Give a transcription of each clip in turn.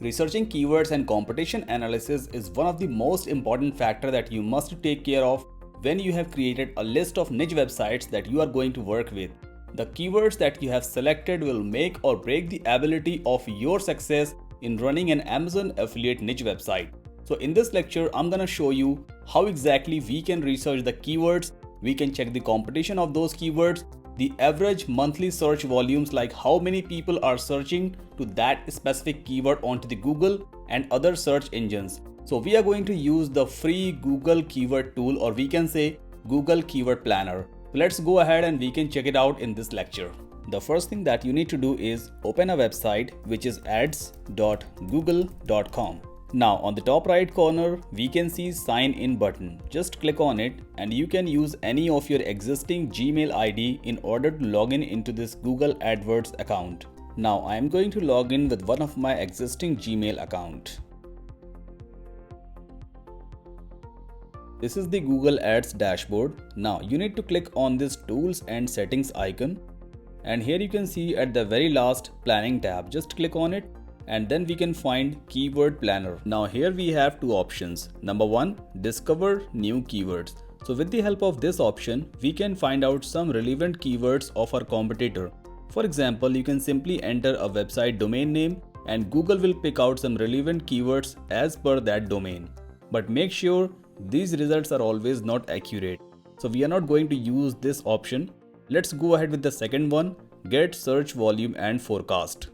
Researching keywords and competition analysis is one of the most important factors that you must take care of when you have created a list of niche websites that you are going to work with. The keywords that you have selected will make or break the ability of your success in running an Amazon affiliate niche website. So in this lecture, I'm gonna show you how exactly we can research the keywords, we can check the competition of those keywords, the average monthly search volumes, like how many people are searching to that specific keyword onto the Google and other search engines. So we are going to use the free Google keyword tool, or we can say Google Keyword Planner. Let's go ahead and we can check it out in this lecture. The first thing that you need to do is open a website which is ads.google.com. Now on the top right corner, we can see sign in button. Just click on it and you can use any of your existing Gmail ID in order to log in into this Google AdWords account. Now I am going to log in with one of my existing Gmail account. This is the Google Ads dashboard. Now you need to click on this tools and settings icon, and here you can see at the very last planning tab. Just click on it and then we can find keyword planner. Now here we have two options. Number one, discover new keywords. So with the help of this option, we can find out some relevant keywords of our competitor. For example, you can simply enter a website domain name and Google will pick out some relevant keywords as per that domain. But make sure these results are always not accurate. So we are not going to use this option. Let's go ahead with the second one, get search volume and forecast.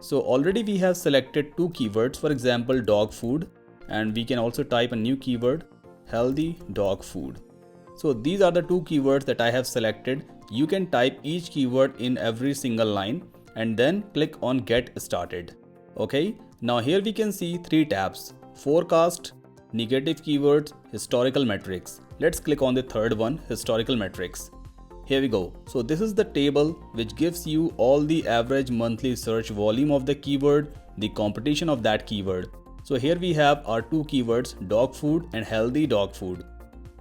So already we have selected two keywords, for example dog food, and we can also type a new keyword, healthy dog food. So these are the two keywords that I have selected. You can type each keyword in every single line and then click on get started. Okay, now here we can see three tabs: forecast, negative keywords, historical metrics. Let's click on the third one, historical metrics. Here we go. So this is the table which gives you all the average monthly search volume of the keyword, the competition of that keyword. So here we have our two keywords, dog food and healthy dog food.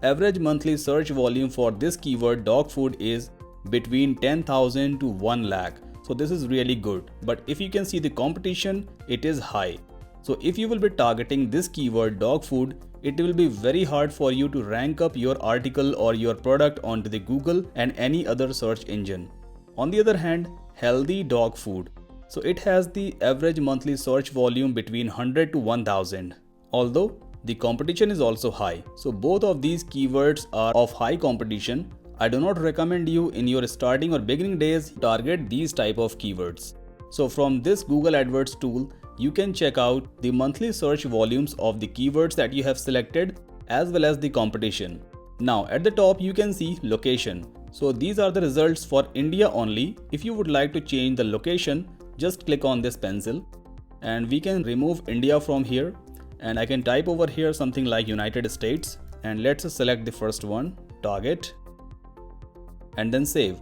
Average monthly search volume for this keyword dog food is between 10,000 to 1 lakh. So this is really good. But if you can see the competition, it is high. So if you will be targeting this keyword dog food, it will be very hard for you to rank up your article or your product onto the Google and any other search engine. On the other hand, healthy dog food. So it has the average monthly search volume between 100 to 1000. Although the competition is also high. So both of these keywords are of high competition. I do not recommend you in your starting or beginning days target these type of keywords. So from this Google AdWords tool, you can check out the monthly search volumes of the keywords that you have selected as well as the competition. Now at the top you can see location. So these are the results for India only. If you would like to change the location, just click on this pencil and we can remove India from here, and I can type over here something like United States, and let's select the first one, target, and then save.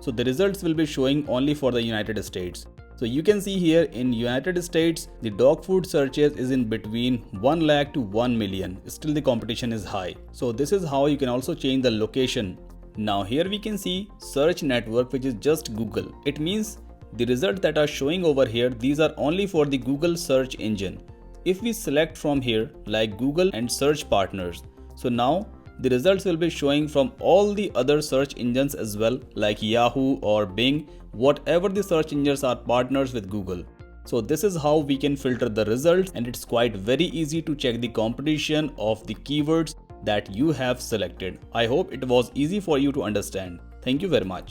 So the results will be showing only for the United States. So you can see here in United States, the dog food searches is in between 1 lakh to 1 million. Still the competition is high. So this is how you can also change the location. Now here we can see search network, which is just Google. It means the results that are showing over here, these are only for the Google search engine. If we select from here like Google and search partners, so now the results will be showing from all the other search engines as well, like Yahoo or Bing, whatever the search engines are partners with Google. So this is how we can filter the results, and it's quite very easy to check the competition of the keywords that you have selected. I hope it was easy for you to understand. Thank you very much.